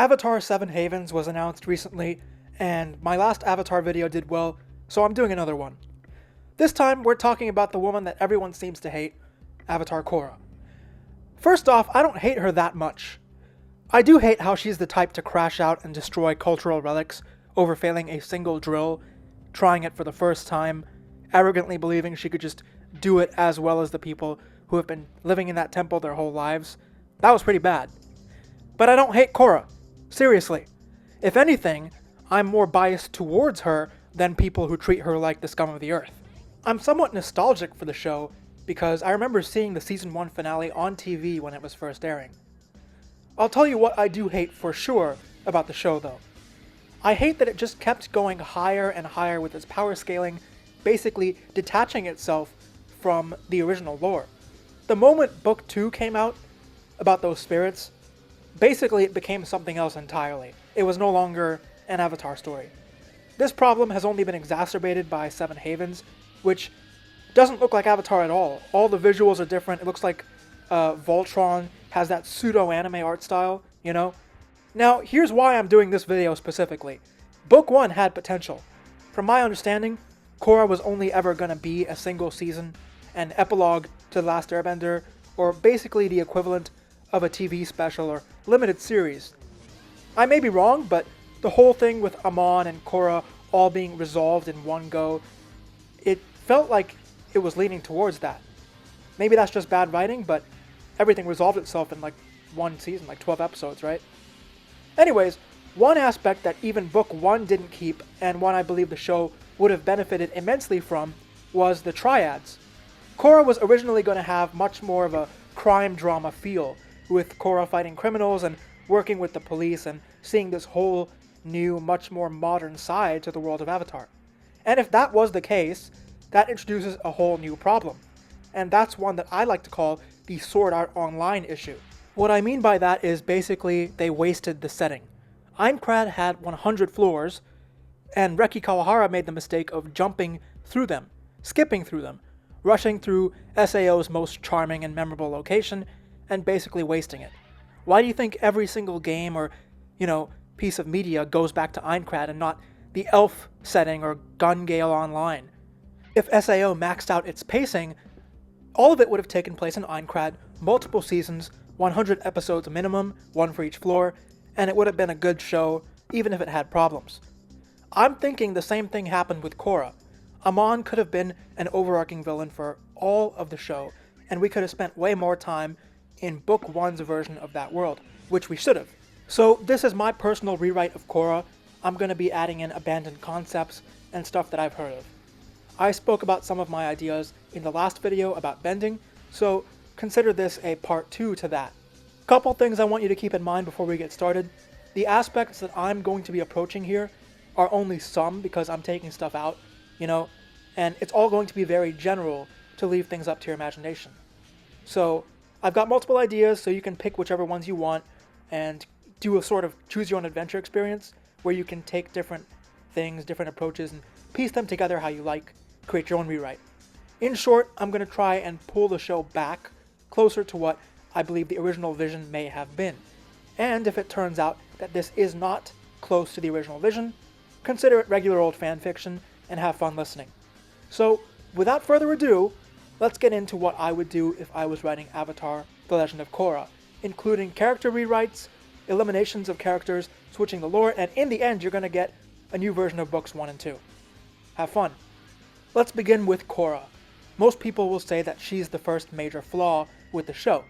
Avatar 7 Havens was announced recently, and my last Avatar video did well, so I'm doing another one. This time, we're talking about the woman that everyone seems to hate, Avatar Korra. First off, I don't hate her that much. I do hate how she's the type to crash out and destroy cultural relics over failing a single drill, trying it for the first time, arrogantly believing she could just do it as well as the people who have been living in that temple their whole lives. That was pretty bad. But I don't hate Korra. Seriously. If anything, I'm more biased towards her than people who treat her like the scum of the earth. I'm somewhat nostalgic for the show because I remember seeing the season 1 finale on TV when it was first airing. I'll tell you what I do hate for sure about the show though. I hate that it just kept going higher and higher with its power scaling, basically detaching itself from the original lore. The moment Book 2 came out, about those spirits, basically it became something else entirely. It was no longer an Avatar story. This problem has only been exacerbated by Seven Havens, which doesn't look like Avatar at all. All the visuals are different. It looks like Voltron has that pseudo-anime art style, you know? Now, here's why I'm doing this video specifically. Book 1 had potential. From my understanding, Korra was only ever going to be a single season, an epilogue to The Last Airbender, or basically the equivalent of a TV special or limited series. I may be wrong, but the whole thing with Amon and Korra all being resolved in one go, it felt like it was leaning towards that. Maybe that's just bad writing, but everything resolved itself in like one season, like 12 episodes, right? Anyways, one aspect that even Book 1 didn't keep, and one I believe the show would have benefited immensely from, was the triads. Korra was originally going to have much more of a crime drama feel, with Korra fighting criminals and working with the police and seeing this whole new, much more modern side to the world of Avatar. And if that was the case, that introduces a whole new problem. And that's one that I like to call the Sword Art Online issue. What I mean by that is basically they wasted the setting. Aincrad had 100 floors, and Reki Kawahara made the mistake of jumping through them, skipping through them, rushing through SAO's most charming and memorable location, and basically wasting it. Why do you think every single game or, piece of media goes back to Aincrad and not the Elf setting or Gun Gale Online? If SAO maxed out its pacing, all of it would have taken place in Aincrad, multiple seasons, 100 episodes minimum, one for each floor, and it would have been a good show, even if it had problems. I'm thinking the same thing happened with Korra. Amon could have been an overarching villain for all of the show, and we could have spent way more time in Book 1's version of that world, which we should have. So this is my personal rewrite of Korra. I'm going to be adding in abandoned concepts and stuff that I've heard of. I spoke about some of my ideas in the last video about bending, so consider this a part 2 to that. Couple things I want you to keep in mind before we get started. The aspects that I'm going to be approaching here are only some because I'm taking stuff out, and it's all going to be very general to leave things up to your imagination. So I've got multiple ideas, so you can pick whichever ones you want and do a sort of choose-your-own-adventure experience where you can take different things, different approaches, and piece them together how you like, create your own rewrite. In short, I'm going to try and pull the show back closer to what I believe the original vision may have been. And if it turns out that this is not close to the original vision, consider it regular old fan fiction and have fun listening. So, without further ado, let's get into what I would do if I was writing Avatar: The Legend of Korra, including character rewrites, eliminations of characters, switching the lore, and in the end you're going to get a new version of books 1 and 2. Have fun. Let's begin with Korra. Most people will say that she's the first major flaw with the show.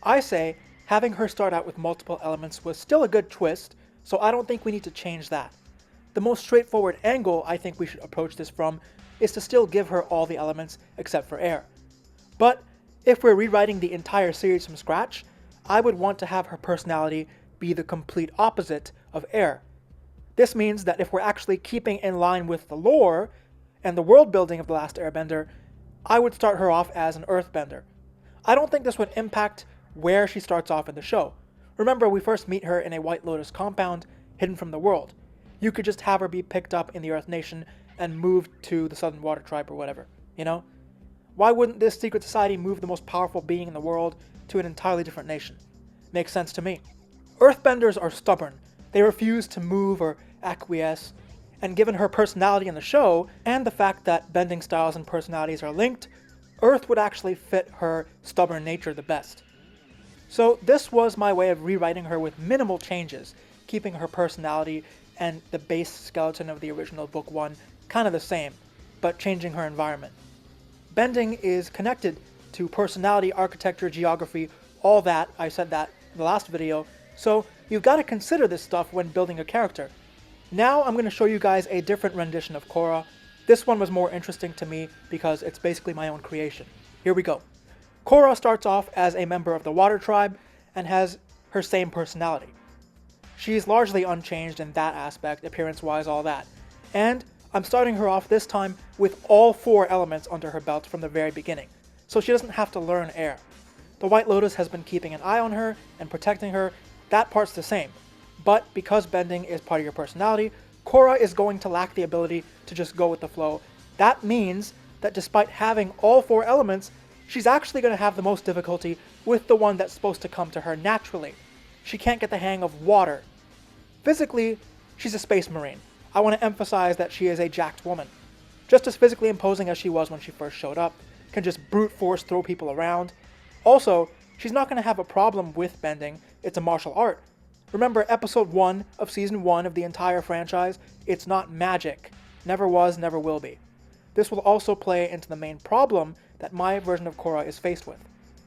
I say having her start out with multiple elements was still a good twist, so I don't think we need to change that. The most straightforward angle I think we should approach this from is to still give her all the elements except for air. But if we're rewriting the entire series from scratch, I would want to have her personality be the complete opposite of air. This means that if we're actually keeping in line with the lore and the world building of The Last Airbender, I would start her off as an earthbender. I don't think this would impact where she starts off in the show. Remember, we first meet her in a White Lotus compound, hidden from the world. You could just have her be picked up in the Earth Nation and moved to the Southern Water Tribe or whatever, Why wouldn't this secret society move the most powerful being in the world to an entirely different nation? Makes sense to me. Earthbenders are stubborn, They refuse to move or acquiesce, and given her personality in the show, and the fact that bending styles and personalities are linked, Earth would actually fit her stubborn nature the best. So this was my way of rewriting her with minimal changes, keeping her personality and the base skeleton of the original Book 1 kind of the same, but changing her environment. Bending is connected to personality, architecture, geography, all that. I said that in the last video, so you've got to consider this stuff when building a character. Now I'm going to show you guys a different rendition of Korra. This one was more interesting to me because it's basically my own creation. Here we go. Korra starts off as a member of the Water Tribe and has her same personality. She's largely unchanged in that aspect, appearance-wise, all that. And I'm starting her off this time with all 4 elements under her belt from the very beginning, so she doesn't have to learn air. The White Lotus has been keeping an eye on her and protecting her. That part's the same. But because bending is part of your personality, Korra is going to lack the ability to just go with the flow. That means that despite having all 4 elements, she's actually going to have the most difficulty with the one that's supposed to come to her naturally. She can't get the hang of water. Physically, she's a space marine. I want to emphasize that she is a jacked woman. Just as physically imposing as she was when she first showed up, can just brute force throw people around. Also, she's not going to have a problem with bending. It's a martial art. Remember episode 1 of season 1 of the entire franchise? It's not magic. Never was, never will be. This will also play into the main problem that my version of Korra is faced with.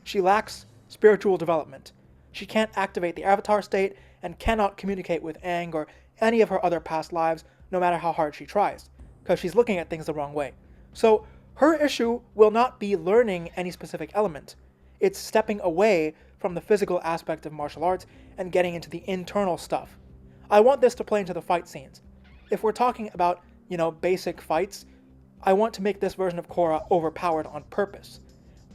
She lacks spiritual development. She can't activate the avatar state and cannot communicate with Aang or any of her other past lives, no matter how hard she tries, because she's looking at things the wrong way. So her issue will not be learning any specific element. It's stepping away from the physical aspect of martial arts and getting into the internal stuff. I want this to play into the fight scenes. If we're talking about, basic fights, I want to make this version of Korra overpowered on purpose.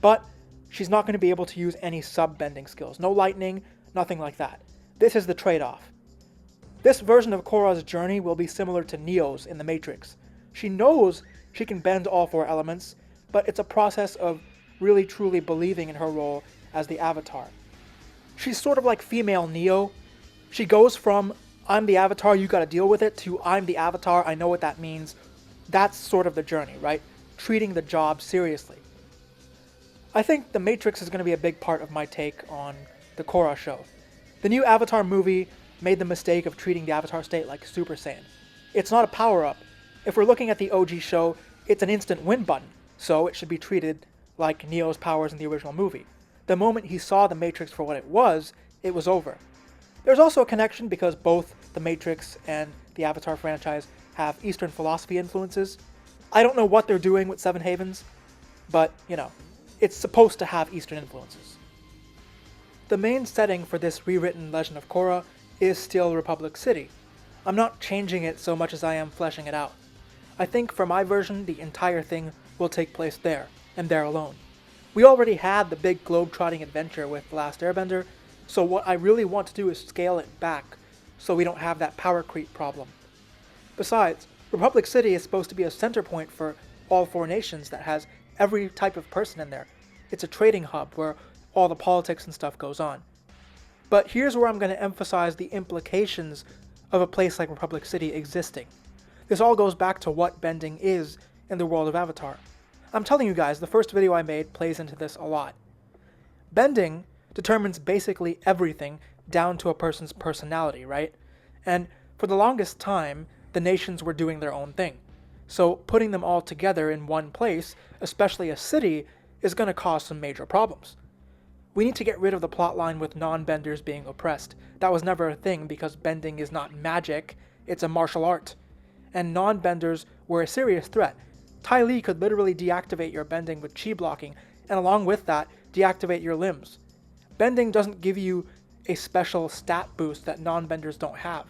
But she's not going to be able to use any sub-bending skills. No lightning, nothing like that. This is the trade-off. This version of Korra's journey will be similar to Neo's in The Matrix. She knows she can bend all 4 elements, but it's a process of really truly believing in her role as the Avatar. She's sort of like female Neo. She goes from, I'm the Avatar, you gotta deal with it, to I'm the Avatar, I know what that means. That's sort of the journey, right? Treating the job seriously. I think The Matrix is going to be a big part of my take on the Korra show. The new Avatar movie made the mistake of treating the Avatar state like Super Saiyan. It's not a power-up. If we're looking at the OG show, it's an instant win button, so it should be treated like Neo's powers in the original movie. The moment he saw the Matrix for what it was over. There's also a connection because both the Matrix and the Avatar franchise have Eastern philosophy influences. I don't know what they're doing with Seven Havens, but, it's supposed to have Eastern influences. The main setting for this rewritten Legend of Korra is still Republic City. I'm not changing it so much as I am fleshing it out. I think for my version, the entire thing will take place there, and there alone. We already had the big globe-trotting adventure with The Last Airbender, so what I really want to do is scale it back so we don't have that power creep problem. Besides, Republic City is supposed to be a center point for all 4 nations that has every type of person in there. It's a trading hub where all the politics and stuff goes on. But here's where I'm going to emphasize the implications of a place like Republic City existing. This all goes back to what bending is in the world of Avatar. I'm telling you guys, the first video I made plays into this a lot. Bending determines basically everything down to a person's personality, right? And for the longest time, the nations were doing their own thing. So putting them all together in one place, especially a city, is going to cause some major problems. We need to get rid of the plotline with non-benders being oppressed. That was never a thing because bending is not magic, it's a martial art. And non-benders were a serious threat. Ty Lee could literally deactivate your bending with chi blocking, and along with that, deactivate your limbs. Bending doesn't give you a special stat boost that non-benders don't have.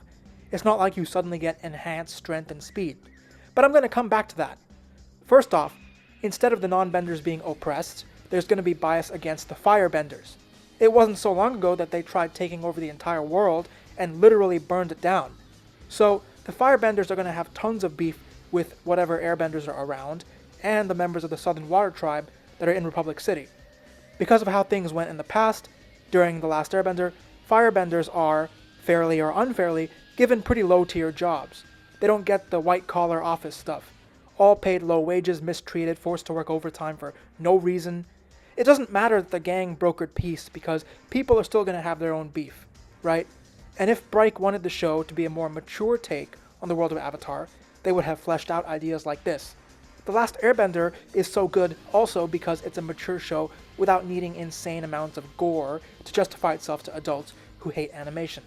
It's not like you suddenly get enhanced strength and speed. But I'm going to come back to that. First off, instead of the non-benders being oppressed, there's going to be bias against the firebenders. It wasn't so long ago that they tried taking over the entire world and literally burned it down. So the firebenders are going to have tons of beef with whatever airbenders are around and the members of the Southern Water Tribe that are in Republic City. Because of how things went in the past, during The Last Airbender, firebenders are fairly or unfairly, given pretty low-tier jobs. They don't get the white-collar office stuff. All paid low wages, mistreated, forced to work overtime for no reason. It doesn't matter that the gang brokered peace because people are still going to have their own beef, right? And if Bright wanted the show to be a more mature take on the world of Avatar, they would have fleshed out ideas like this. The Last Airbender is so good also because it's a mature show without needing insane amounts of gore to justify itself to adults who hate animation.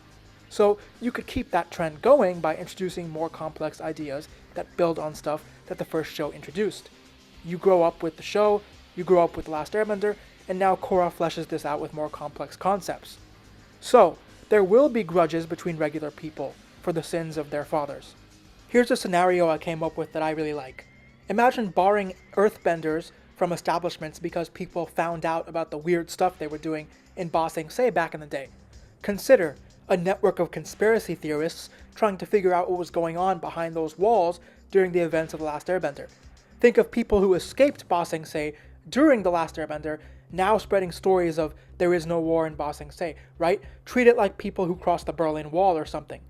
So you could keep that trend going by introducing more complex ideas that build on stuff that the first show introduced. You grow up with the show, you grow up with The Last Airbender, and now Korra fleshes this out with more complex concepts. So, there will be grudges between regular people for the sins of their fathers. Here's a scenario I came up with that I really like. Imagine barring earthbenders from establishments because people found out about the weird stuff they were doing in Ba Sing Se back in the day. Consider a network of conspiracy theorists trying to figure out what was going on behind those walls during the events of The Last Airbender. Think of people who escaped Ba Sing Se during The Last Airbender, now spreading stories of there is no war in Ba Sing Se, right? Treat it like people who crossed the Berlin Wall or something.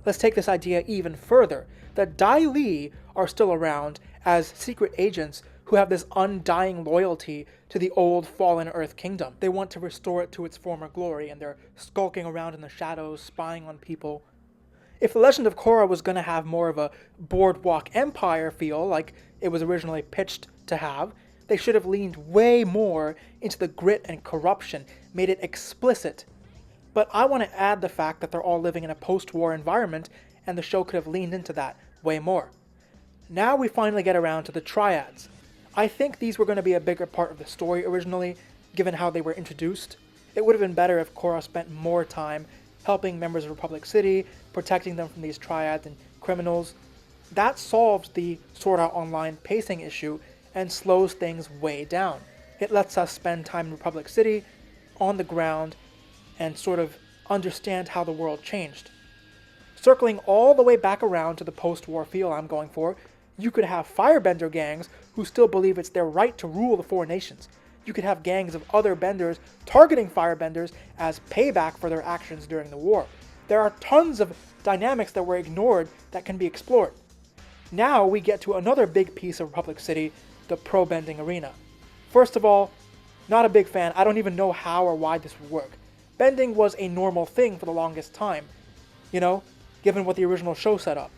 Let's take this idea even further. The Dai Li are still around as secret agents who have this undying loyalty to the old fallen Earth Kingdom. They want to restore it to its former glory, and they're skulking around in the shadows, spying on people. If The Legend of Korra was going to have more of a Boardwalk Empire feel, like it was originally pitched to have, they should have leaned way more into the grit and corruption, made it explicit. But I want to add the fact that they're all living in a post-war environment, and the show could have leaned into that way more. Now we finally get around to the triads. I think these were going to be a bigger part of the story originally, given how they were introduced. It would have been better if Korra spent more time helping members of Republic City, protecting them from these triads and criminals. That solves the Sword Art Online pacing issue and slows things way down. It lets us spend time in Republic City, on the ground, and sort of understand how the world changed. Circling all the way back around to the post-war feel I'm going for, you could have firebender gangs who still believe it's their right to rule the four nations. You could have gangs of other benders targeting firebenders as payback for their actions during the war. There are tons of dynamics that were ignored that can be explored. Now we get to another big piece of Republic City, the pro-bending arena. First of all, not a big fan. I don't even know how or why this would work. Bending was a normal thing for the longest time, given what the original show set up.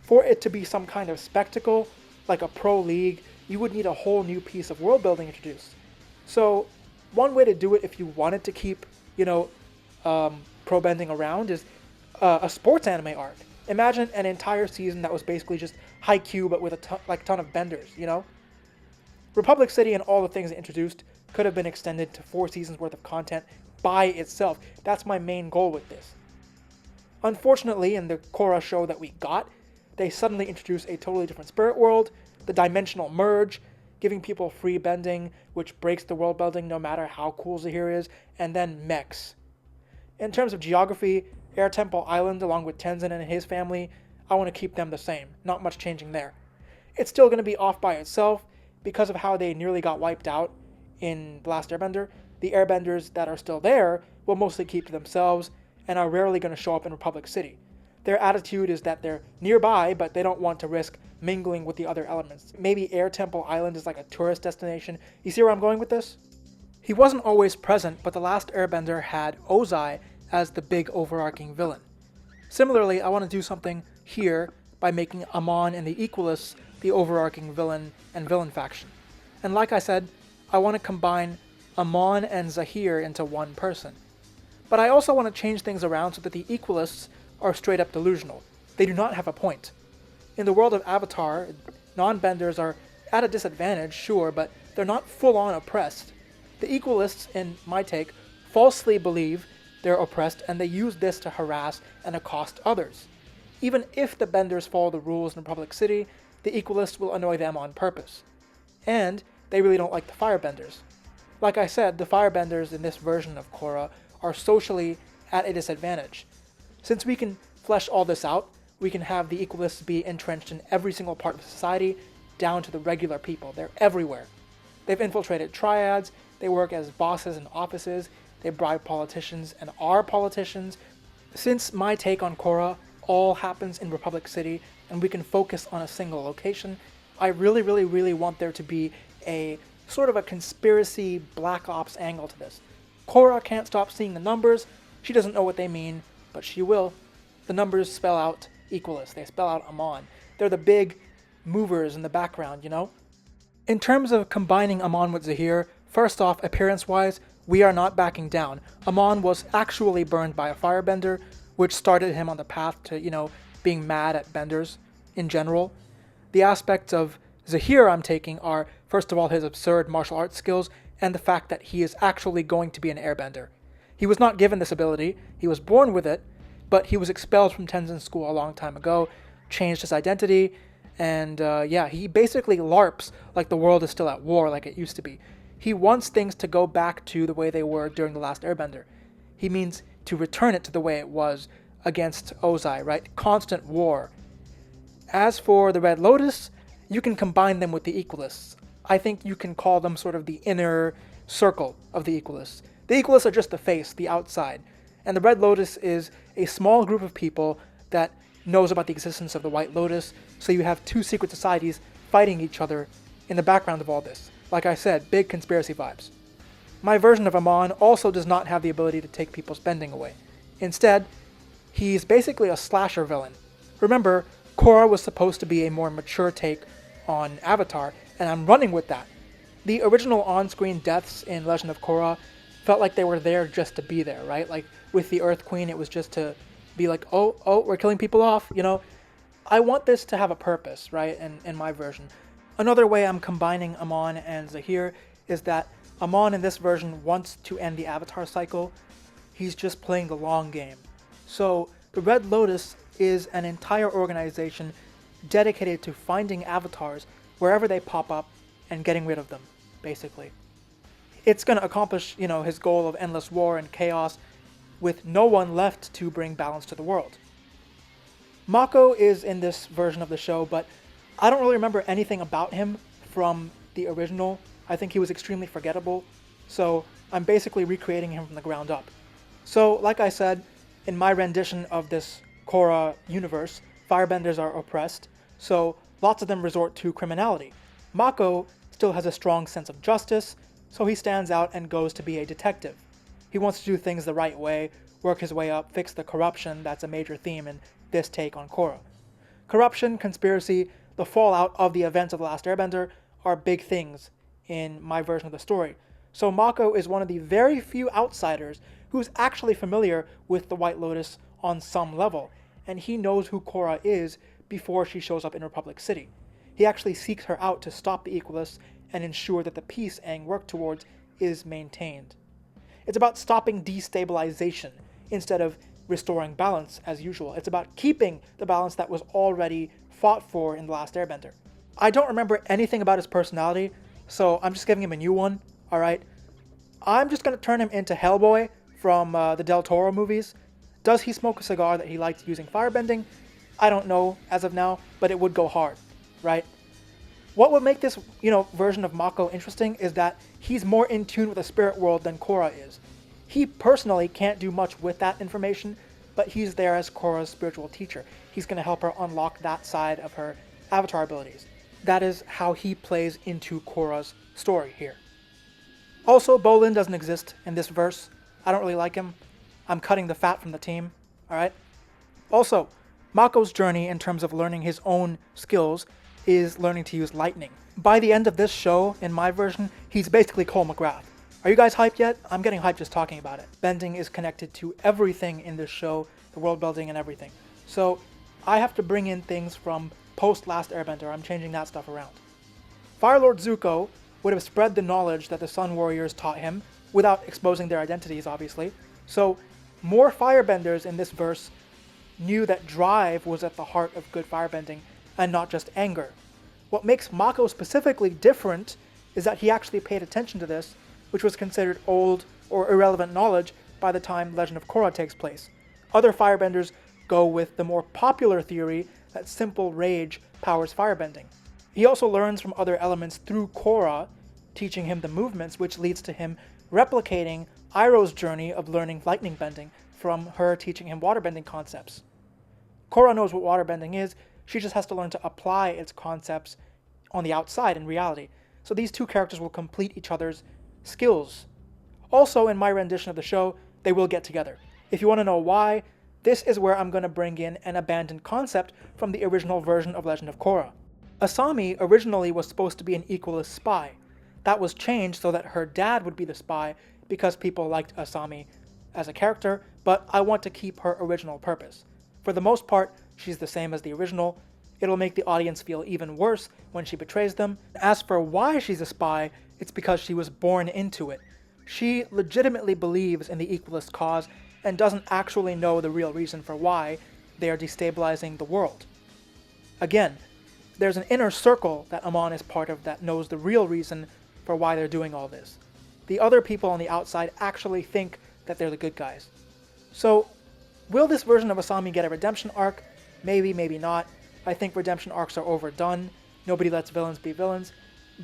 For it to be some kind of spectacle, like a pro league, you would need a whole new piece of world building introduced. So, one way to do it if you wanted to keep, pro bending around is a sports anime arc. Imagine an entire season that was basically just Haikyuu but with a ton of benders, Republic City and all the things it introduced could have been extended to 4 seasons worth of content by itself. That's my main goal with this. Unfortunately, in the Korra show that we got, they suddenly introduced a totally different spirit world, the dimensional merge, giving people free bending, which breaks the world building no matter how cool Zahir is, and then mechs. In terms of geography, Air Temple Island, along with Tenzin and his family, I want to keep them the same, not much changing there. It's still going to be off by itself, because of how they nearly got wiped out in The Last Airbender. The airbenders that are still there will mostly keep to themselves, and are rarely going to show up in Republic City. Their attitude is that they're nearby, but they don't want to risk mingling with the other elements. Maybe Air Temple Island is like a tourist destination. You see where I'm going with this? He wasn't always present, but The Last Airbender had Ozai as the big overarching villain. Similarly, I want to do something here by making Amon and the Equalists the overarching villain and villain faction. And like I said, I want to combine Amon and Zahir into one person. But I also want to change things around so that the Equalists are straight up delusional. They do not have a point. In the world of Avatar, non-benders are at a disadvantage, sure, but they're not full-on oppressed. The Equalists, in my take, falsely believe they're oppressed, and they use this to harass and accost others. Even if the benders follow the rules in Republic City, the Equalists will annoy them on purpose. And they really don't like the firebenders. Like I said, the firebenders in this version of Korra are socially at a disadvantage. Since we can flesh all this out, we can have the Equalists be entrenched in every single part of society, down to the regular people. They're everywhere. They've infiltrated triads, they work as bosses in offices, they bribe politicians and are politicians, Since my take on Korra all happens in Republic City and we can focus on a single location, I really want there to be a sort of a conspiracy Black Ops angle to this. Korra can't stop seeing the numbers. She doesn't know what they mean, but she will. The numbers spell out Equalist. They spell out Amon. They're the big movers in the background, you know? In terms of combining Amon with Zahir, first off, appearance-wise, we are not backing down. Amon was actually burned by a firebender, which started him on the path to, being mad at benders in general. The aspects of Zahir I'm taking are, first of all, his absurd martial arts skills and the fact that he is actually going to be an airbender. He was not given this ability, he was born with it, but he was expelled from Tenzin school a long time ago, changed his identity, and he basically LARPs like the world is still at war like it used to be. He wants things to go back to the way they were during the last airbender. He means to return it to the way it was against Ozai, right? Constant war. As for the Red Lotus, you can combine them with the Equalists. I think you can call them sort of the inner circle of the Equalists. The Equalists are just the face, the outside. And the Red Lotus is a small group of people that knows about the existence of the White Lotus, so you have two secret societies fighting each other in the background of all this. Like I said, big conspiracy vibes. My version of Amon also does not have the ability to take people's bending away. Instead, he's basically a slasher villain. Remember, Korra was supposed to be a more mature take on Avatar, and I'm running with that. The original on-screen deaths in Legend of Korra felt like they were there just to be there, right? Like with the Earth Queen, it was just to be like, oh, we're killing people off, I want this to have a purpose, right, in my version. Another way I'm combining Amon and Zahir is that Amon in this version wants to end the Avatar cycle. He's just playing the long game. So the Red Lotus is an entire organization dedicated to finding avatars wherever they pop up and getting rid of them, basically. It's going to accomplish, his goal of endless war and chaos with no one left to bring balance to the world. Mako is in this version of the show, but I don't really remember anything about him from the original. I think he was extremely forgettable, so I'm basically recreating him from the ground up. So, like I said, in my rendition of this Korra universe, firebenders are oppressed, so lots of them resort to criminality. Mako still has a strong sense of justice, so he stands out and goes to be a detective. He wants to do things the right way, work his way up, fix the corruption that's a major theme in this take on Korra. Corruption, conspiracy, the fallout of the events of The Last Airbender are big things in my version of the story. So Mako is one of the very few outsiders who's actually familiar with the White Lotus on some level, and he knows who Korra is before she shows up in Republic City. He actually seeks her out to stop the Equalists and ensure that the peace Aang worked towards is maintained. It's about stopping destabilization instead of restoring balance as usual. It's about keeping the balance that was already fought for in The Last Airbender. I don't remember anything about his personality, so I'm just giving him a new one, alright? I'm just going to turn him into Hellboy from the Del Toro movies. Does he smoke a cigar that he likes using firebending? I don't know as of now, but it would go hard, right? What would make this, version of Mako interesting is that he's more in tune with the spirit world than Korra is. He personally can't do much with that information, but he's there as Korra's spiritual teacher. He's going to help her unlock that side of her avatar abilities. That is how he plays into Korra's story here. Also, Bolin doesn't exist in this verse. I don't really like him. I'm cutting the fat from the team, alright? Also, Mako's journey in terms of learning his own skills is learning to use lightning. By the end of this show, in my version, he's basically Cole McGrath. Are you guys hyped yet? I'm getting hyped just talking about it. Bending is connected to everything in this show, the world building and everything. So I have to bring in things from post-Last Airbender. I'm changing that stuff around. Fire Lord Zuko would have spread the knowledge that the Sun Warriors taught him without exposing their identities, obviously. So more firebenders in this verse knew that drive was at the heart of good firebending and not just anger. What makes Mako specifically different is that he actually paid attention to this, which was considered old or irrelevant knowledge by the time Legend of Korra takes place. Other firebenders go with the more popular theory that simple rage powers firebending. He also learns from other elements through Korra, teaching him the movements, which leads to him replicating Iroh's journey of learning lightning bending from her teaching him waterbending concepts. Korra knows what waterbending is, she just has to learn to apply its concepts on the outside in reality. So these two characters will complete each other's skills. Also, in my rendition of the show, they will get together. If you want to know why, this is where I'm going to bring in an abandoned concept from the original version of Legend of Korra. Asami originally was supposed to be an equalist spy. That was changed so that her dad would be the spy because people liked Asami as a character, but I want to keep her original purpose. For the most part, she's the same as the original. It'll make the audience feel even worse when she betrays them. As for why she's a spy, it's because she was born into it. She legitimately believes in the equalist cause and doesn't actually know the real reason for why they are destabilizing the world. Again, there's an inner circle that Amon is part of that knows the real reason for why they're doing all this. The other people on the outside actually think that they're the good guys. So, will this version of Asami get a redemption arc? Maybe, maybe not. I think redemption arcs are overdone. Nobody lets villains be villains.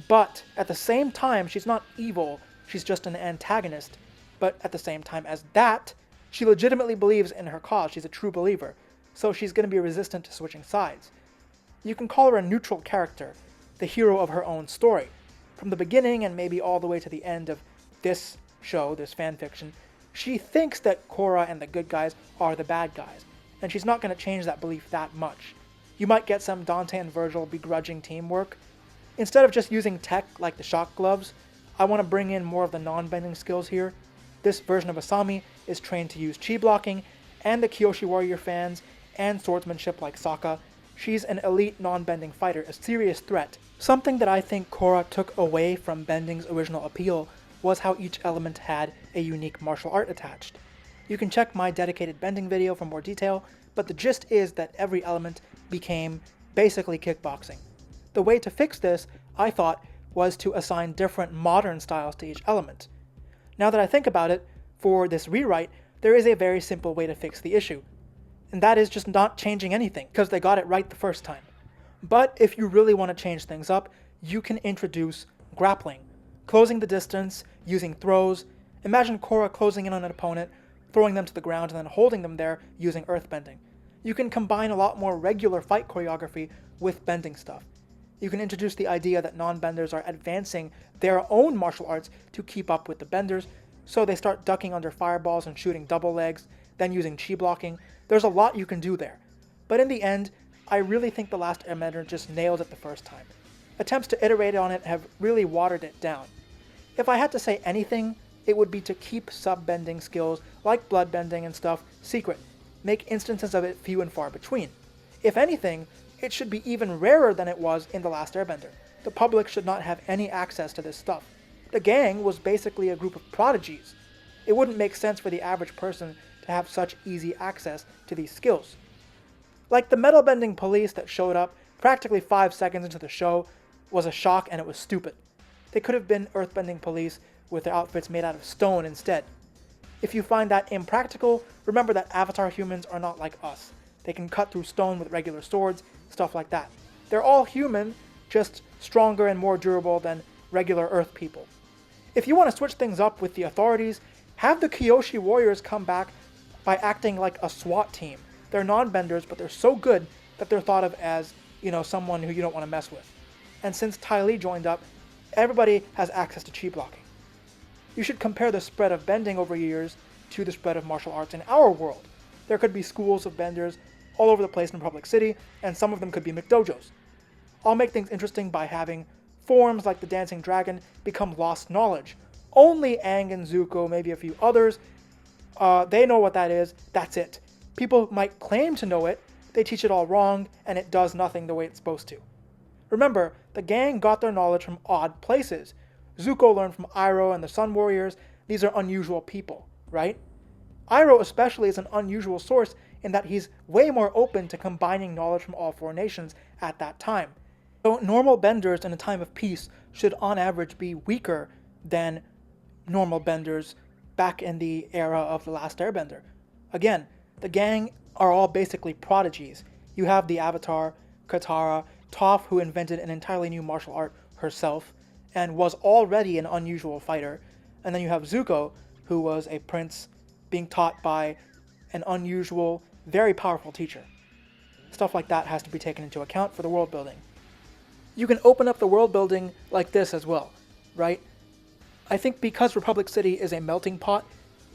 But at the same time, she's not evil. She's just an antagonist. But at the same time as that, she legitimately believes in her cause. She's a true believer. So she's going to be resistant to switching sides. You can call her a neutral character, the hero of her own story. From the beginning and maybe all the way to the end of this show, this fanfiction, she thinks that Korra and the good guys are the bad guys, and she's not going to change that belief that much. You might get some Dante and Virgil begrudging teamwork. Instead of just using tech like the shock gloves, I want to bring in more of the non-bending skills here. This version of Asami is trained to use chi blocking, and the Kyoshi warrior fans, and swordsmanship like Sokka. She's an elite non-bending fighter, a serious threat. Something that I think Korra took away from bending's original appeal was how each element had a unique martial art attached. You can check my dedicated bending video for more detail, but the gist is that every element became basically kickboxing. The way to fix this, I thought, was to assign different modern styles to each element. Now that I think about it, for this rewrite, there is a very simple way to fix the issue. And that is just not changing anything, because they got it right the first time. But if you really want to change things up, you can introduce grappling. Closing the distance, using throws. Imagine Korra closing in on an opponent, throwing them to the ground, and then holding them there using earthbending. You can combine a lot more regular fight choreography with bending stuff. You can introduce the idea that non-benders are advancing their own martial arts to keep up with the benders, so they start ducking under fireballs and shooting double legs, then using chi blocking. There's a lot you can do there. But in the end, I really think The Last Airbender just nailed it the first time. Attempts to iterate on it have really watered it down. If I had to say anything, it would be to keep sub-bending skills like bloodbending and stuff secret. Make instances of it few and far between. If anything, it should be even rarer than it was in The Last Airbender. The public should not have any access to this stuff. The gang was basically a group of prodigies. It wouldn't make sense for the average person to have such easy access to these skills. Like the metal bending police that showed up practically 5 seconds into the show was a shock and it was stupid. They could have been earthbending police with their outfits made out of stone instead. If you find that impractical, remember that Avatar humans are not like us. They can cut through stone with regular swords, stuff like that. They're all human, just stronger and more durable than regular Earth people. If you want to switch things up with the authorities, have the Kyoshi warriors come back by acting like a SWAT team. They're non-benders, but they're so good that they're thought of as, someone who you don't want to mess with. And since Ty Lee joined up, everybody has access to chi blocking. You should compare the spread of bending over years to the spread of martial arts in our world. There could be schools of benders all over the place in Republic City, and some of them could be McDojos. I'll make things interesting by having forms like the Dancing Dragon become lost knowledge. Only Aang and Zuko, maybe a few others, they know what that is, that's it. People might claim to know it, they teach it all wrong, and it does nothing the way it's supposed to. Remember, the gang got their knowledge from odd places. Zuko learned from Iroh and the Sun Warriors. These are unusual people, right? Iroh especially is an unusual source in that he's way more open to combining knowledge from all four nations at that time. So normal benders in a time of peace should on average be weaker than normal benders back in the era of The Last Airbender. Again, the gang are all basically prodigies. You have the Avatar, Katara, Toph, who invented an entirely new martial art herself and was already an unusual fighter, and then you have Zuko, who was a prince being taught by an unusual, very powerful teacher. Stuff like that has to be taken into account for the world building. You can open up the world building like this as well, right? I think because Republic City is a melting pot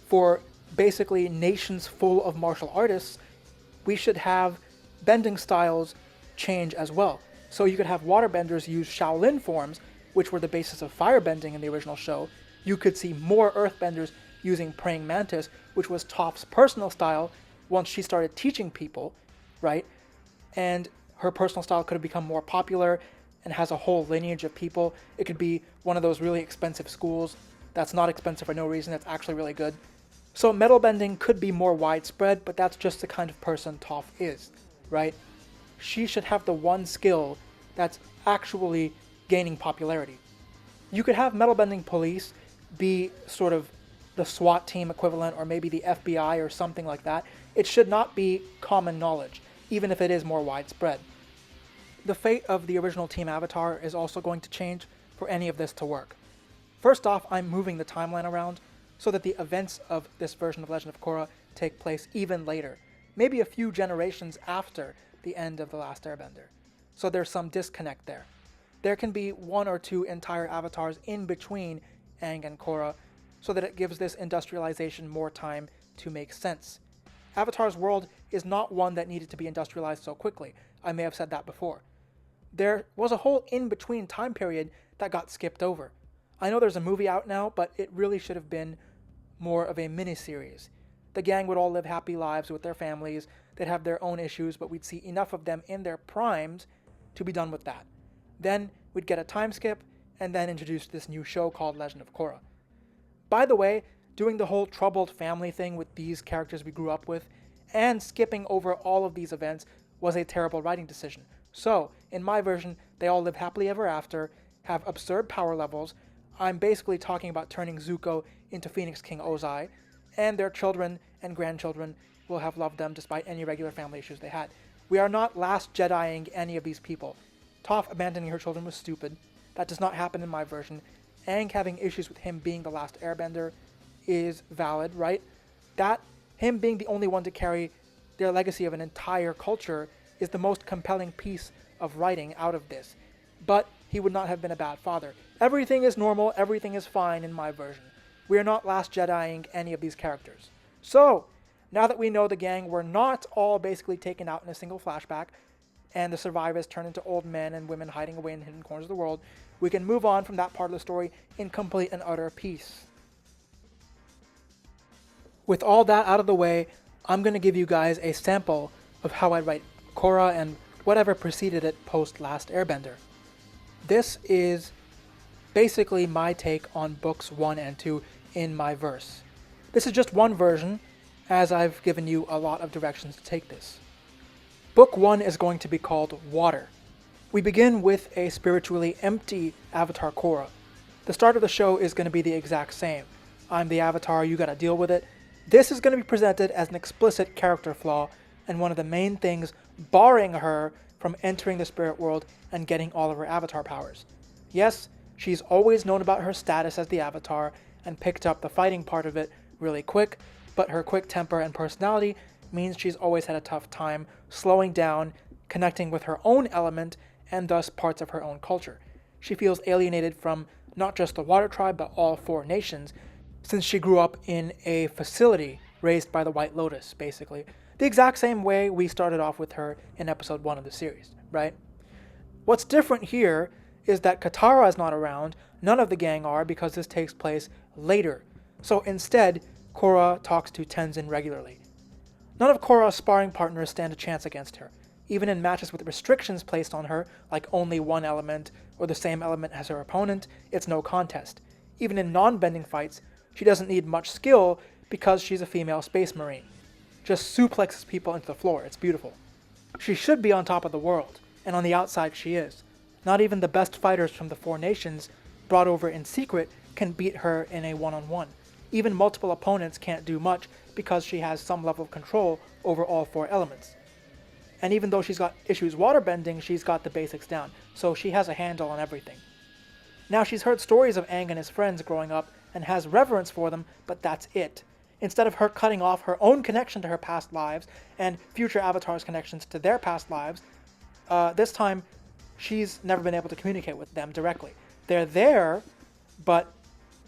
for basically nations full of martial artists, we should have bending styles change as well. So you could have waterbenders use Shaolin forms, which were the basis of firebending in the original show. You could see more earthbenders using praying mantis, which was Toph's personal style once she started teaching people, right? And her personal style could have become more popular and has a whole lineage of people. It could be one of those really expensive schools that's not expensive for no reason, that's actually really good. So metal bending could be more widespread, but that's just the kind of person Toph is, right? She should have the one skill that's actually gaining popularity. You could have metal bending police be sort of the SWAT team equivalent, or maybe the FBI or something like that. It should not be common knowledge, even if it is more widespread. The fate of the original Team Avatar is also going to change for any of this to work. First off, I'm moving the timeline around so that the events of this version of Legend of Korra take place even later, maybe a few generations after the end of The Last Airbender. So there's some disconnect there. There can be one or two entire avatars in between Aang and Korra, so that it gives this industrialization more time to make sense. Avatar's world is not one that needed to be industrialized so quickly. I may have said that before. There was a whole in-between time period that got skipped over. I know there's a movie out now, but it really should have been more of a miniseries. The gang would all live happy lives with their families, they'd have their own issues, but we'd see enough of them in their primes to be done with that. Then we'd get a time skip, and then introduce this new show called Legend of Korra. By the way, doing the whole troubled family thing with these characters we grew up with, and skipping over all of these events was a terrible writing decision. So, in my version, they all live happily ever after, have absurd power levels. I'm basically talking about turning Zuko into Phoenix King Ozai, and their children and grandchildren will have loved them despite any regular family issues they had. We are not Last Jediing any of these people. Toph abandoning her children was stupid. That does not happen in my version. Aang having issues with him being the last airbender is valid, right? That, him being the only one to carry their legacy of an entire culture, is the most compelling piece of writing out of this. But he would not have been a bad father. Everything is normal, everything is fine in my version. We are not Last Jediing any of these characters. So, now that we know the gang were not all basically taken out in a single flashback, and the survivors turn into old men and women hiding away in hidden corners of the world, we can move on from that part of the story in complete and utter peace. With all that out of the way, I'm going to give you guys a sample of how I write Korra and whatever preceded it post Last Airbender. This is basically my take on books 1 and 2 in my verse. This is just one version, as I've given you a lot of directions to take this. Book 1 is going to be called Water. We begin with a spiritually empty Avatar Korra. The start of the show is going to be the exact same. I'm the Avatar, you gotta deal with it. This is going to be presented as an explicit character flaw, and one of the main things barring her from entering the spirit world and getting all of her Avatar powers. Yes, she's always known about her status as the Avatar, and picked up the fighting part of it really quick, but her quick temper and personality means she's always had a tough time slowing down, connecting with her own element, and thus parts of her own culture. She feels alienated from not just the Water Tribe, but all 4 nations, since she grew up in a facility raised by the White Lotus, basically. The exact same way we started off with her in episode 1 of the series, right? What's different here is that Katara is not around, none of the gang are, because this takes place later. So instead, Korra talks to Tenzin regularly. None of Korra's sparring partners stand a chance against her. Even in matches with restrictions placed on her, like only one element or the same element as her opponent, it's no contest. Even in non-bending fights, she doesn't need much skill because she's a female space marine. Just suplexes people into the floor, it's beautiful. She should be on top of the world, and on the outside she is. Not even the best fighters from the 4 nations, brought over in secret, can beat her in a one-on-one. Even multiple opponents can't do much because she has some level of control over all 4 elements. And even though she's got issues waterbending, she's got the basics down, so she has a handle on everything. Now she's heard stories of Aang and his friends growing up and has reverence for them, but that's it. Instead of her cutting off her own connection to her past lives and future avatars' connections to their past lives, this time she's never been able to communicate with them directly. They're there, but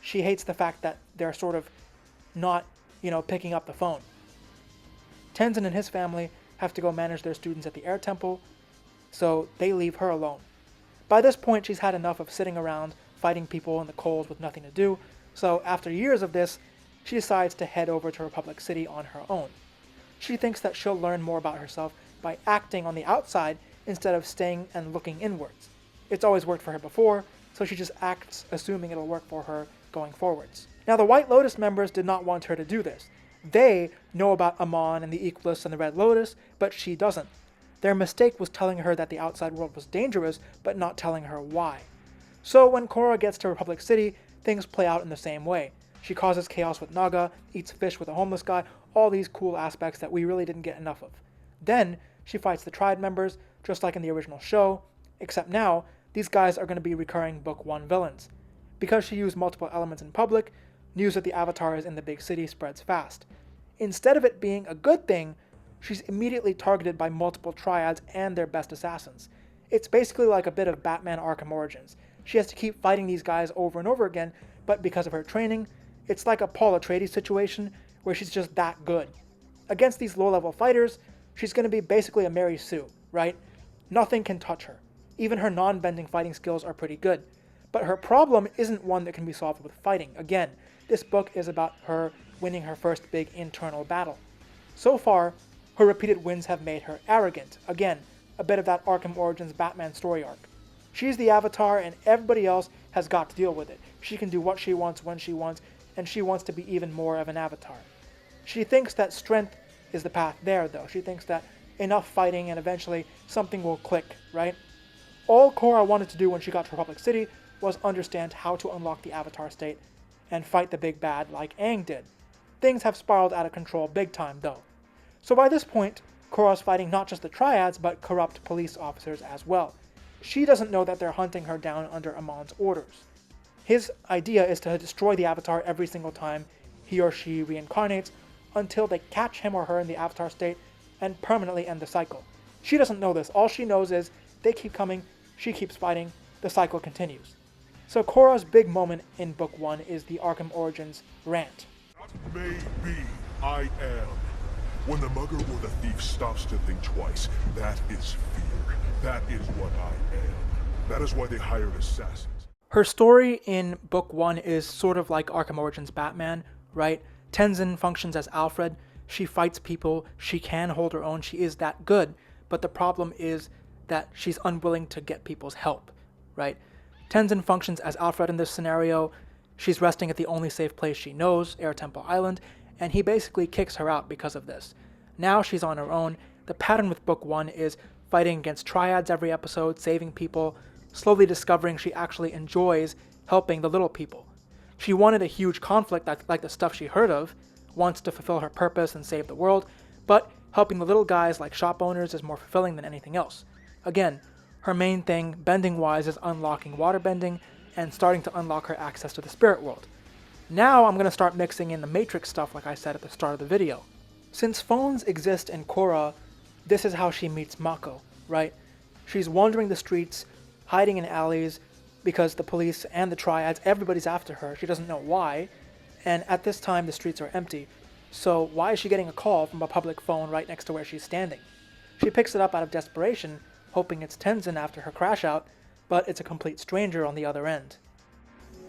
she hates the fact that they're sort of not, picking up the phone. Tenzin and his family have to go manage their students at the air temple, so they leave her alone. By this point, she's had enough of sitting around fighting people in the cold with nothing to do, so after years of this, she decides to head over to Republic City on her own. She thinks that she'll learn more about herself by acting on the outside instead of staying and looking inwards. It's always worked for her before, so she just acts assuming it'll work for her going forwards. Now, the White Lotus members did not want her to do this. They know about Amon and the Equalists and the Red Lotus, but she doesn't. Their mistake was telling her that the outside world was dangerous, but not telling her why. So when Korra gets to Republic City, things play out in the same way. She causes chaos with Naga, eats fish with a homeless guy, all these cool aspects that we really didn't get enough of. Then, she fights the Triad members, just like in the original show, except now, these guys are going to be recurring Book 1 villains. Because she used multiple elements in public, news that the Avatar is in the big city spreads fast. Instead of it being a good thing, she's immediately targeted by multiple triads and their best assassins. It's basically like a bit of Batman Arkham Origins. She has to keep fighting these guys over and over again, but because of her training, it's like a Paul Atreides situation where she's just that good. Against these low-level fighters, she's going to be basically a Mary Sue, right? Nothing can touch her. Even her non-bending fighting skills are pretty good. But her problem isn't one that can be solved with fighting. Again, this book is about her winning her first big internal battle. So far, her repeated wins have made her arrogant. Again, a bit of that Arkham Origins Batman story arc. She's the Avatar and everybody else has got to deal with it. She can do what she wants when she wants, and she wants to be even more of an Avatar. She thinks that strength is the path there, though. She thinks that enough fighting and eventually something will click, right? All Korra wanted to do when she got to Republic City was understand how to unlock the Avatar state and fight the big bad like Aang did. Things have spiraled out of control big time, though. So by this point, Korra's fighting not just the Triads, but corrupt police officers as well. She doesn't know that they're hunting her down under Amon's orders. His idea is to destroy the Avatar every single time he or she reincarnates until they catch him or her in the Avatar state and permanently end the cycle. She doesn't know this. All she knows is they keep coming, she keeps fighting, the cycle continues. So Korra's big moment in Book 1 is the Arkham Origins rant. Maybe I am. When the mugger or the thief stops to think twice, that is fear. That is what I am. That is why they hired assassins. Her story in Book 1 is sort of like Arkham Origins Batman, right? Tenzin functions as Alfred. She fights people. She can hold her own. She is that good. But the problem is that she's unwilling to get people's help, right? Tenzin functions as Alfred in this scenario. She's resting at the only safe place she knows, Air Temple Island, and he basically kicks her out because of this. Now she's on her own. The pattern with Book 1 is fighting against triads every episode, saving people, slowly discovering she actually enjoys helping the little people. She wanted a huge conflict like the stuff she heard of, wants to fulfill her purpose and save the world, but helping the little guys like shop owners is more fulfilling than anything else. Again, her main thing, bending-wise, is unlocking waterbending and starting to unlock her access to the spirit world. Now I'm going to start mixing in the Matrix stuff like I said at the start of the video. Since phones exist in Korra, this is how she meets Mako, right? She's wandering the streets, hiding in alleys, because the police and the triads, everybody's after her. She doesn't know why, and at this time the streets are empty. So why is she getting a call from a public phone right next to where she's standing? She picks it up out of desperation, hoping it's Tenzin after her crash out, but it's a complete stranger on the other end.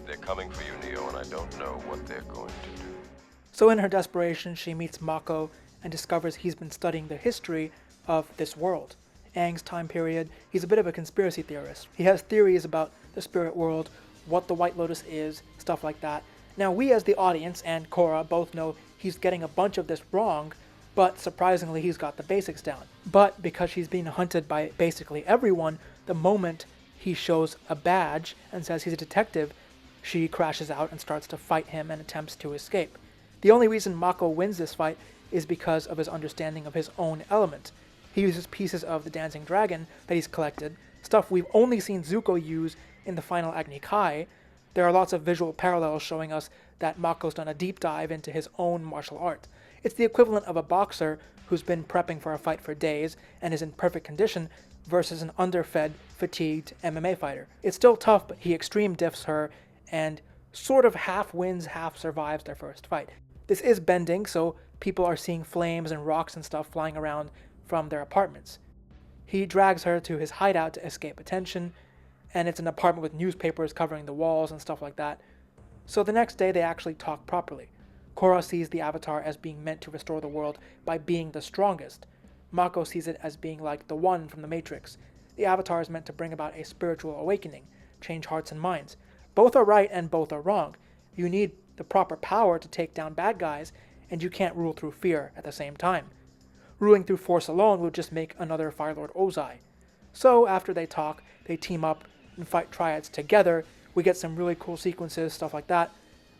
They're coming for you, Neo, and I don't know what they're going to do. So in her desperation, she meets Mako and discovers he's been studying the history of this world. Aang's time period. He's a bit of a conspiracy theorist. He has theories about the spirit world, what the White Lotus is, stuff like that. Now we as the audience and Korra both know he's getting a bunch of this wrong, but surprisingly he's got the basics down. But because she's being hunted by basically everyone, the moment he shows a badge and says he's a detective, she crashes out and starts to fight him and attempts to escape. The only reason Mako wins this fight is because of his understanding of his own element. He uses pieces of the Dancing Dragon that he's collected, stuff we've only seen Zuko use in the final Agni Kai. There are lots of visual parallels showing us that Mako's done a deep dive into his own martial art. It's the equivalent of a boxer who's been prepping for a fight for days and is in perfect condition versus an underfed, fatigued MMA fighter. It's still tough, but he extreme diffs her and sort of half wins, half survives their first fight. This is bending, so people are seeing flames and rocks and stuff flying around from their apartments. He drags her to his hideout to escape attention, and it's an apartment with newspapers covering the walls and stuff like that. So the next day they actually talk properly. Korra sees the Avatar as being meant to restore the world by being the strongest. Mako sees it as being like the One from the Matrix. The Avatar is meant to bring about a spiritual awakening, change hearts and minds. Both are right and both are wrong. You need the proper power to take down bad guys, and you can't rule through fear at the same time. Ruling through force alone would just make another Fire Lord Ozai. So after they talk, they team up and fight triads together. We get some really cool sequences, stuff like that.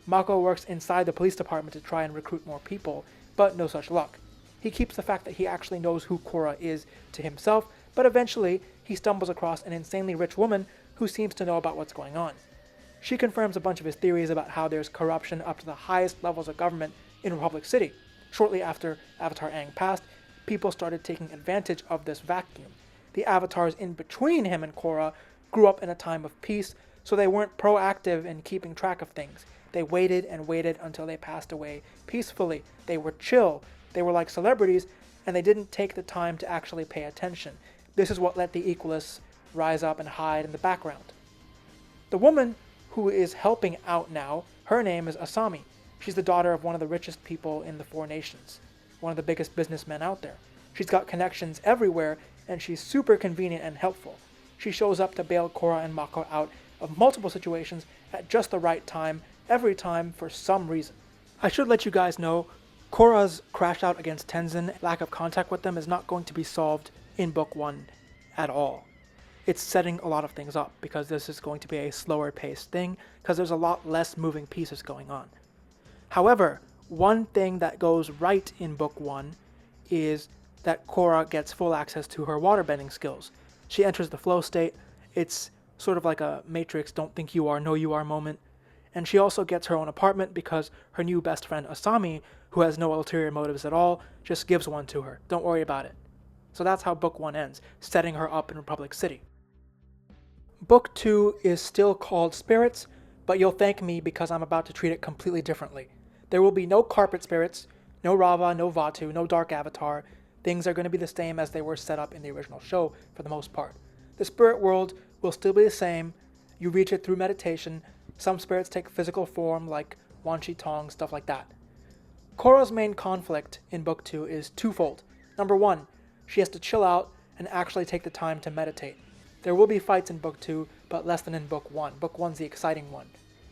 Mako works inside the police department to try and recruit more people, but no such luck. He keeps the fact that he actually knows who Korra is to himself, but eventually he stumbles across an insanely rich woman who seems to know about what's going on. She confirms a bunch of his theories about how there's corruption up to the highest levels of government in Republic City. Shortly after Avatar Aang passed, people started taking advantage of this vacuum. The avatars in between him and Korra grew up in a time of peace, so they weren't proactive in keeping track of things. They waited and waited until they passed away peacefully. They were chill. They were like celebrities, and they didn't take the time to actually pay attention. This is what let the Equalists rise up and hide in the background. The woman who is helping out now, her name is Asami. She's the daughter of one of the richest people in the Four Nations, one of the biggest businessmen out there. She's got connections everywhere, and she's super convenient and helpful. She shows up to bail Korra and Mako out of multiple situations at just the right time, every time, for some reason. I should let you guys know, Korra's crash out against Tenzin, lack of contact with them, is not going to be solved in Book 1 at all. It's setting a lot of things up, because this is going to be a slower paced thing, because there's a lot less moving pieces going on. However, one thing that goes right in Book 1 is that Korra gets full access to her waterbending skills. She enters the flow state. It's sort of like a Matrix don't think you are, know you are moment. And she also gets her own apartment because her new best friend Asami, who has no ulterior motives at all, just gives one to her. Don't worry about it. So that's how Book 1 ends, setting her up in Republic City. Book 2 is still called Spirits, but you'll thank me because I'm about to treat it completely differently. There will be no carpet spirits, no Rava, no Vatu, no Dark Avatar. Things are going to be the same as they were set up in the original show for the most part. The spirit world will still be the same. You reach it through meditation. Some spirits take physical form like Wan Shi Tong, stuff like that. Korra's main conflict in Book 2 is twofold. Number 1, she has to chill out and actually take the time to meditate. There will be fights in Book 2, but less than in Book 1. Book 1's the exciting one.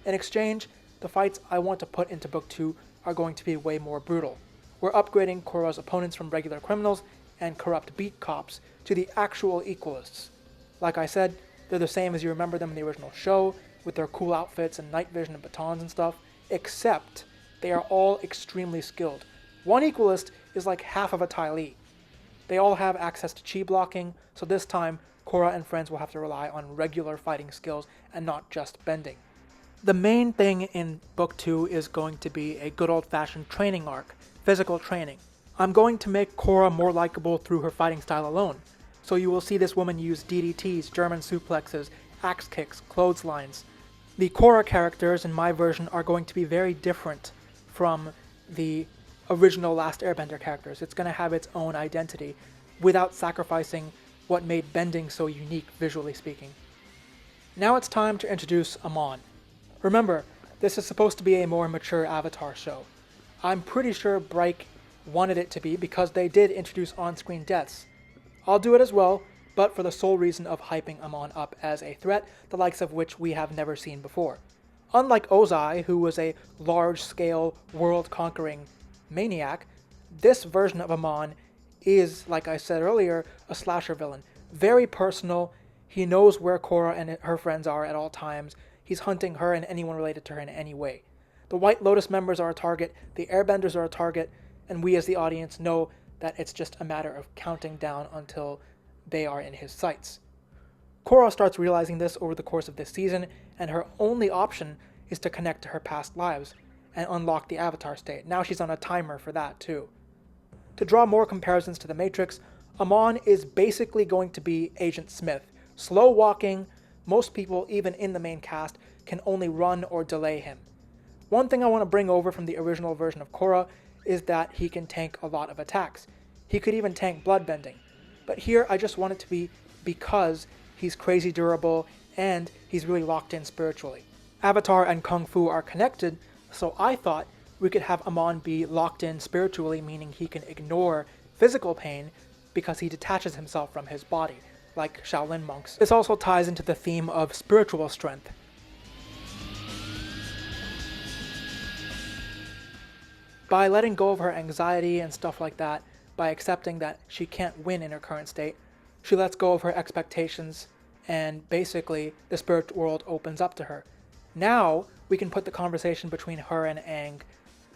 In exchange, the fights I want to put into Book 2 are going to be way more brutal. We're upgrading Korra's opponents from regular criminals and corrupt beat cops to the actual Equalists. Like I said, they're the same as you remember them in the original show, with their cool outfits and night vision and batons and stuff, except they are all extremely skilled. One Equalist is like half of a Ty Lee. They all have access to chi blocking, so this time Korra and friends will have to rely on regular fighting skills and not just bending. The main thing in Book 2 is going to be a good old-fashioned training arc, physical training. I'm going to make Korra more likable through her fighting style alone, so you will see this woman use DDTs, German suplexes, axe kicks, clotheslines. The Korra characters in my version are going to be very different from the original Last Airbender characters. It's going to have its own identity without sacrificing what made bending so unique, visually speaking. Now it's time to introduce Amon. Remember, this is supposed to be a more mature Avatar show. I'm pretty sure Bright wanted it to be because they did introduce on-screen deaths. I'll do it as well, but for the sole reason of hyping Amon up as a threat, the likes of which we have never seen before. Unlike Ozai, who was a large-scale, world-conquering maniac, this version of Amon is, like I said earlier, a slasher villain. Very personal. He knows where Korra and her friends are at all times. He's hunting her and anyone related to her in any way. The White Lotus members are a target, the Airbenders are a target, and we as the audience know that it's just a matter of counting down until they are in his sights. Korra starts realizing this over the course of this season, and her only option is to connect to her past lives, and unlock the Avatar state. Now she's on a timer for that too. To draw more comparisons to the Matrix, Amon is basically going to be Agent Smith. Slow walking, most people, even in the main cast, can only run or delay him. One thing I want to bring over from the original version of Korra is that he can tank a lot of attacks. He could even tank bloodbending. But here I just want it to be because he's crazy durable and he's really locked in spiritually. Avatar and Kung Fu are connected, so I thought we could have Amon be locked in spiritually, meaning he can ignore physical pain because he detaches himself from his body, like Shaolin monks. This also ties into the theme of spiritual strength. By letting go of her anxiety and stuff like that, by accepting that she can't win in her current state, she lets go of her expectations, and basically the spirit world opens up to her. Now we can put the conversation between her and Aang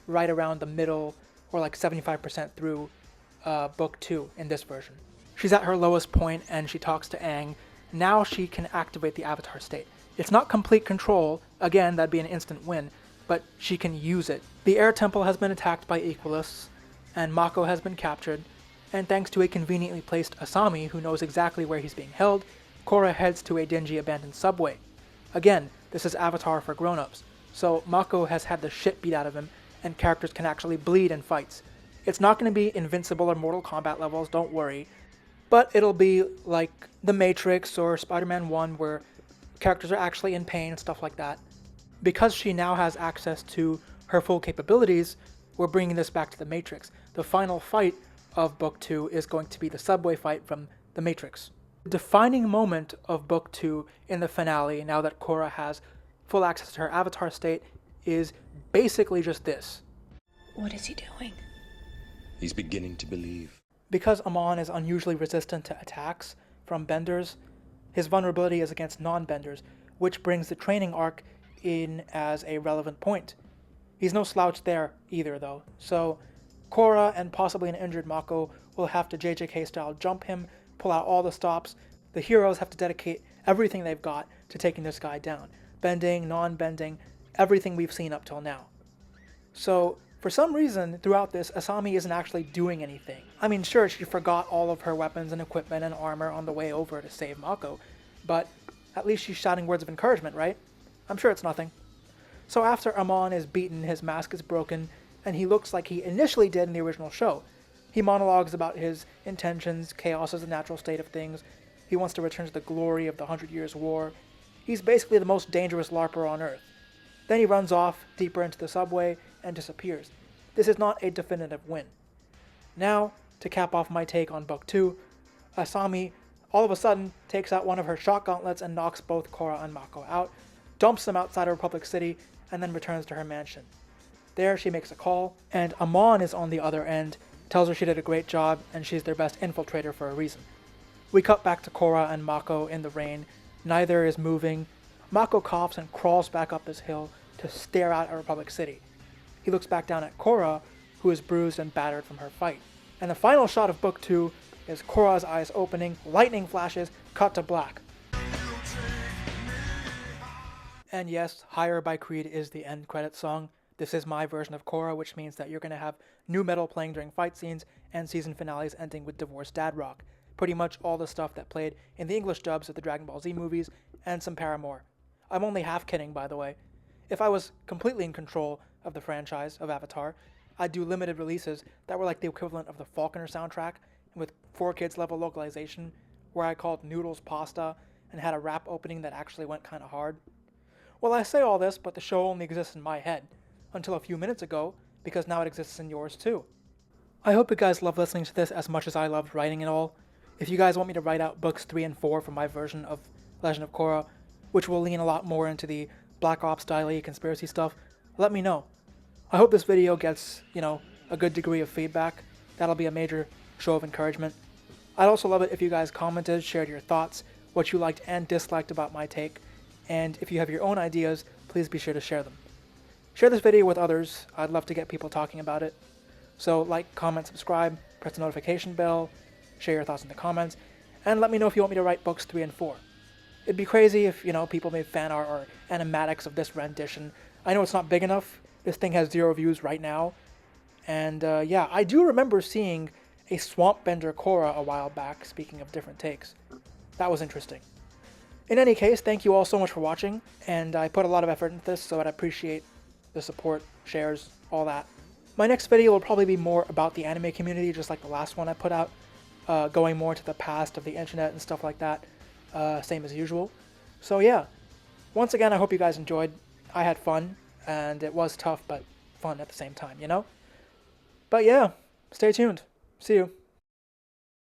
right around the middle, or like 75% through book 2 in this version. She's at her lowest point and she talks to Aang. Now she can activate the Avatar state. It's not complete control, again that'd be an instant win, but she can use it. The air temple has been attacked by Equalists, and Mako has been captured, and thanks to a conveniently placed Asami who knows exactly where he's being held, Korra heads to a dingy abandoned subway. Again, this is Avatar for grown-ups, so Mako has had the shit beat out of him, and characters can actually bleed in fights. It's not going to be Invincible or Mortal Kombat levels, don't worry, but it'll be like The Matrix or Spider-Man 1 where characters are actually in pain and stuff like that. Because she now has access to her full capabilities, we're bringing this back to The Matrix. The final fight of Book 2 is going to be the subway fight from The Matrix. The defining moment of Book 2 in the finale, now that Korra has full access to her Avatar state, is basically just this. What is he doing? He's beginning to believe. Because Amon is unusually resistant to attacks from benders, his vulnerability is against non-benders, which brings the training arc in as a relevant point. He's no slouch there either though, so Korra and possibly an injured Mako will have to JJK style jump him, pull out all the stops. The heroes have to dedicate everything they've got to taking this guy down. Bending, non-bending, everything we've seen up till now. So for some reason throughout this, Asami isn't actually doing anything. I mean, sure, she forgot all of her weapons and equipment and armor on the way over to save Mako, but at least she's shouting words of encouragement, right? I'm sure it's nothing. So after Amon is beaten, his mask is broken, and he looks like he initially did in the original show. He monologues about his intentions, chaos is the natural state of things, he wants to return to the glory of the 100 Years' War. He's basically the most dangerous LARPer on Earth. Then he runs off deeper into the subway and disappears. This is not a definitive win. Now, to cap off my take on Book 2, Asami all of a sudden takes out one of her shock gauntlets and knocks both Korra and Mako out, dumps them outside of Republic City, and then returns to her mansion. There she makes a call, and Amon is on the other end, tells her she did a great job, and she's their best infiltrator for a reason. We cut back to Korra and Mako in the rain. Neither is moving. Mako coughs and crawls back up this hill to stare out at Republic City. He looks back down at Korra, who is bruised and battered from her fight. And the final shot of Book 2 is Korra's eyes opening, lightning flashes, cut to black. And yes, Higher by Creed is the end credits song. This is my version of Korra, which means that you're going to have new metal playing during fight scenes and season finales ending with divorced dad rock. Pretty much all the stuff that played in the English dubs of the Dragon Ball Z movies and some Paramore. I'm only half kidding, by the way. If I was completely in control of the franchise of Avatar, I'd do limited releases that were like the equivalent of the Falconer soundtrack with 4Kids level localization, where I called noodles pasta and had a rap opening that actually went kind of hard. Well, I say all this, but the show only exists in my head, until a few minutes ago, because now it exists in yours too. I hope you guys love listening to this as much as I loved writing it all. If you guys want me to write out books 3 and 4 for my version of Legend of Korra, which will lean a lot more into the Black Ops style conspiracy stuff, let me know. I hope this video gets, a good degree of feedback. That'll be a major show of encouragement. I'd also love it if you guys commented, shared your thoughts, what you liked and disliked about my take, and if you have your own ideas, please be sure to share them. Share this video with others. I'd love to get people talking about it. So like, comment, subscribe, press the notification bell, share your thoughts in the comments, and let me know if you want me to write books 3 and 4. It'd be crazy if, people made fan art or animatics of this rendition. I know it's not big enough, this thing has 0 views right now. And yeah, I do remember seeing a Swamp Bender Korra a while back, speaking of different takes. That was interesting. In any case, thank you all so much for watching, and I put a lot of effort into this, so I'd appreciate the support, shares, all that. My next video will probably be more about the anime community, just like the last one I put out, going more into the past of the internet and stuff like that, same as usual. So yeah, once again, I hope you guys enjoyed. I had fun, and it was tough, but fun at the same time, you know? But yeah, stay tuned. See you.